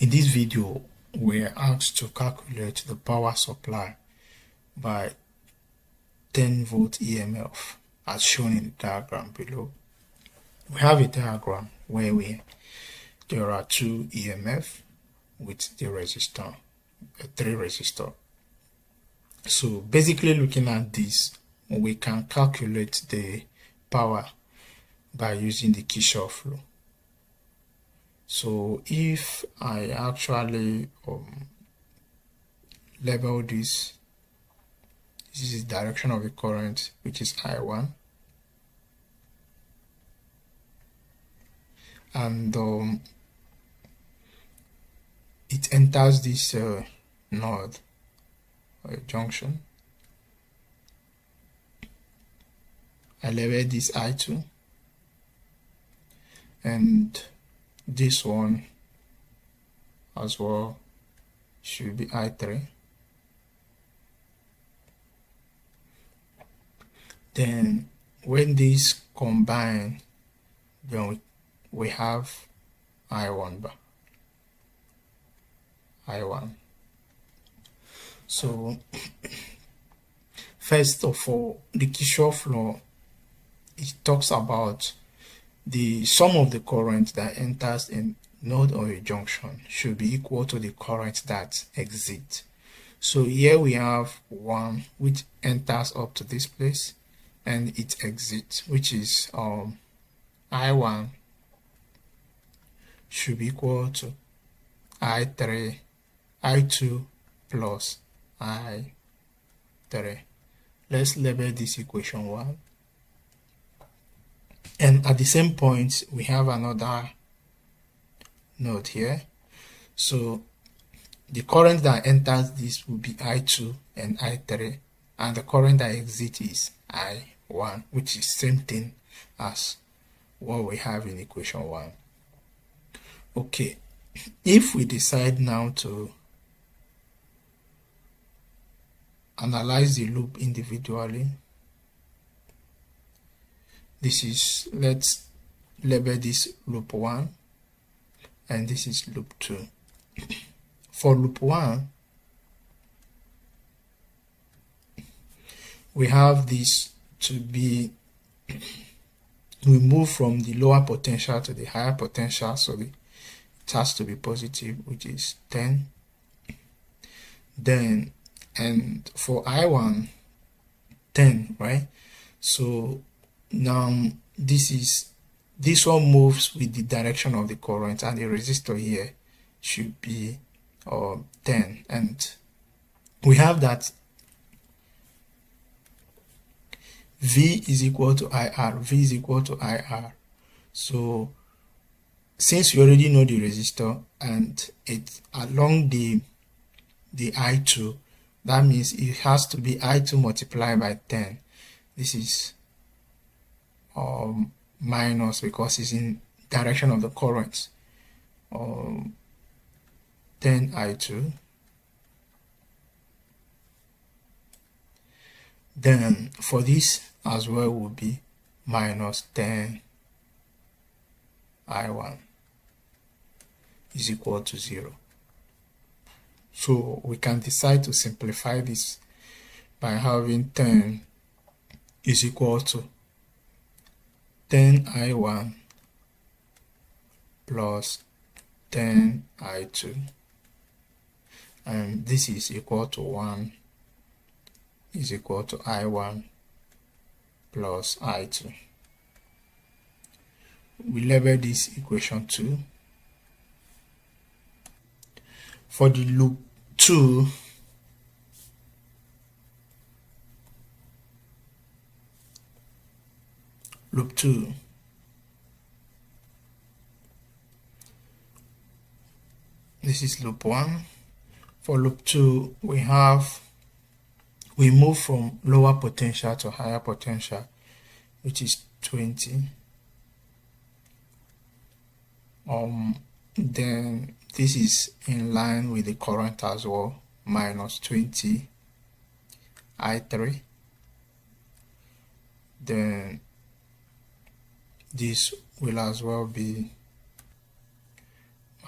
In this video, we're asked to calculate the power supply by 10 volt EMF as shown in the diagram below. We have a diagram where there are two EMF with the resistor, a 3 resistor. So basically looking at this, we can calculate the power by using the Kirchhoff law. So if I actually label this is the direction of the current, which is I1, and it enters this node or junction. I label this I2, and this one as well should be I3. Then when these combine, then we have I1 bar. I1. So first of all, the Kirchhoff law, it talks about the sum of the current that enters a node or a junction should be equal to the current that exits. So here we have one which enters up to this place, and it exits, which is I1 should be equal to I2 plus I3. Let's label this equation 1. And at the same point, we have another node here. So the current that enters this will be I2 and I3, and the current that exits is I1, which is same thing as what we have in equation 1. Okay, if we decide now to analyze the loop individually, this is, let's label this loop 1 and this is loop 2. For loop 1, we have this to be, we move from the lower potential to the higher potential, so it has to be positive, which is 10. Then, and for I1, 10, right? So now this one moves with the direction of the current, and the resistor here should be 10, and we have that V is equal to IR. V is equal to IR. So since you already know the resistor and it's along the I2, that means it has to be I2 multiplied by 10. This is minus, because it's in direction of the current, 10 I2. Then for this as well will be minus 10 I1 is equal to 0. So we can decide to simplify this by having 10 is equal to 10 I1 plus 10 I2, and this is equal to 1 is equal to I1 plus I2. We label this equation 2. For the loop 2, this is loop 1. For loop 2, we move from lower potential to higher potential, which is 20. Then this is in line with the current as well, minus 20 I3. Then this will as well be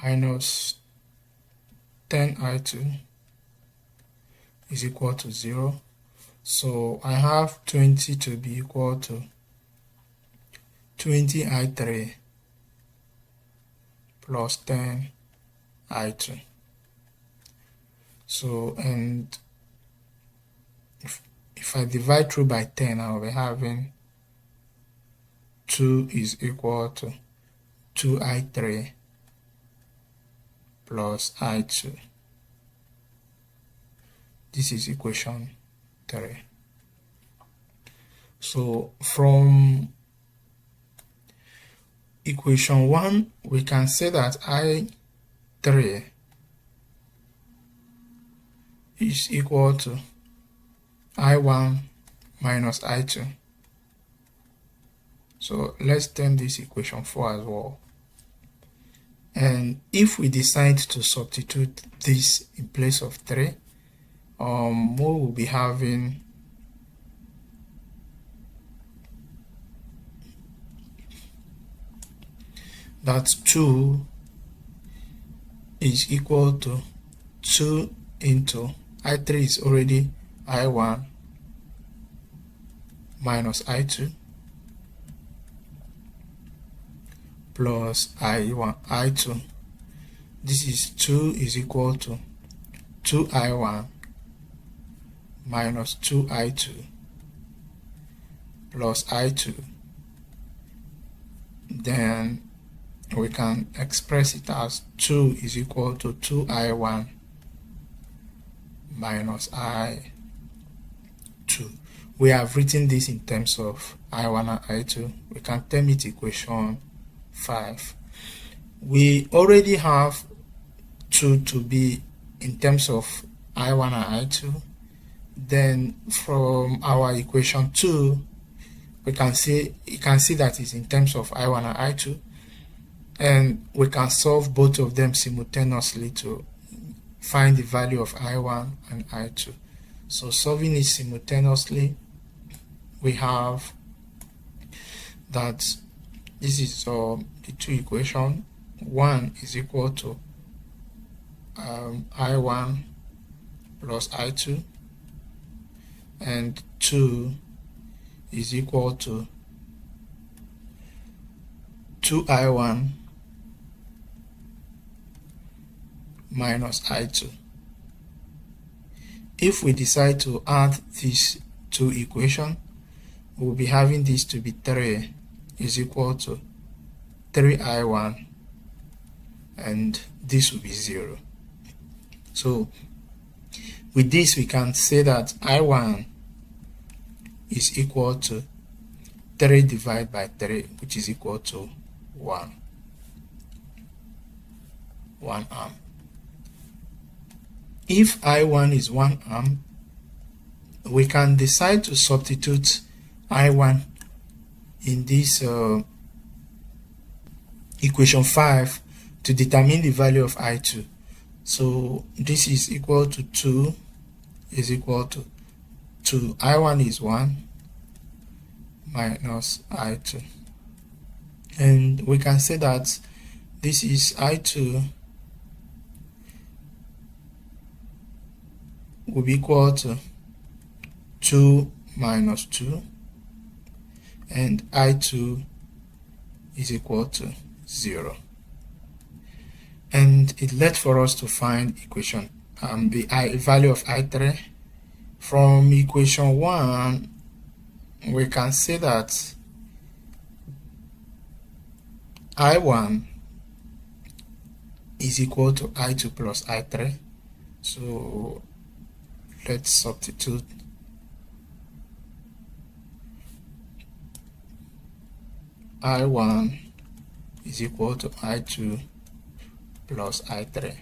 minus 10i2 is equal to 0. So I have 20 to be equal to 20i3 plus 10i2. So, and if I divide through by 10, I'll be having 2 is equal to 2i3 plus i2. This is equation 3. So from equation 1, we can say that i3 is equal to i1 minus i2. So let's term this equation 4 as well. And if we decide to substitute this in place of 3, we will be having that 2 is equal to 2 into i3 is already i1 minus i2 plus i2. This is 2 is equal to 2i1 minus 2i2 plus i2. Then we can express it as 2 is equal to 2i1 minus i2. We have written this in terms of i1 and i2. We can term it equation 5. We already have 2 to be in terms of i1 and i2. Then from our equation 2, we can see that it's in terms of i1 and i2, and we can solve both of them simultaneously to find the value of i1 and i2. So solving it simultaneously, we have that this is the two equations. 1 is equal to i1 plus i2, and 2 is equal to 2i1 minus i2. If we decide to add these two equations, we'll be having this to be 3 is equal to 3i1, and this will be 0. So with this, we can say that i1 is equal to 3 divided by 3, which is equal to 1 amp. If i1 is 1 amp, we can decide to substitute i1 in this equation 5 to determine the value of i2. So this is equal to 2 is equal to 2. i1 is 1 minus i2. And we can say that this is i2 will be equal to 2 minus 2, and i2 is equal to 0. And it led for us to find equation the value of i3. From equation 1, we can say that i1 is equal to i2 plus i3. So let's substitute i1 is equal to i2 plus i3.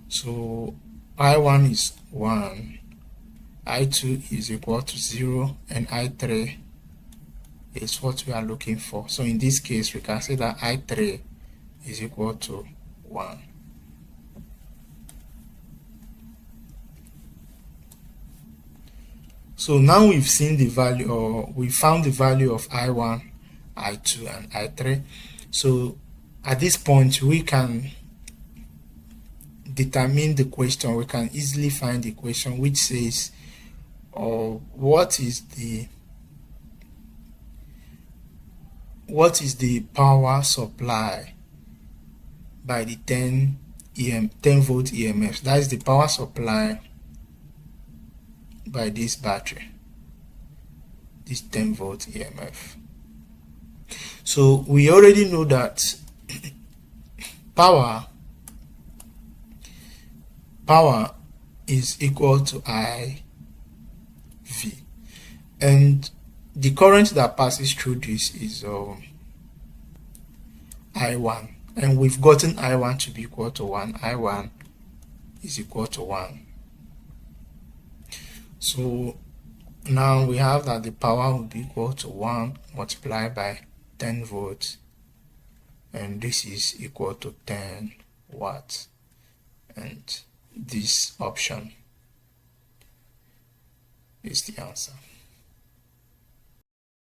So i1 is 1, i2 is equal to 0, and i3 is what we are looking for. So in this case, we can say that i3 is equal to 1. So now we've seen the value, or we found the value of i1, i2, and i3. So at this point, we can determine the question, we can easily find the question which says, what is the power supply by the 10 volt EMF. That is the power supply by this battery, this 10 volt EMF. So we already know that power is equal to IV, and the current that passes through this is I1, and we've gotten I1 to be equal to 1. I1 is equal to 1. So now we have that the power will be equal to 1 multiplied by 10 volts, and this is equal to 10 watts, and this option is the answer.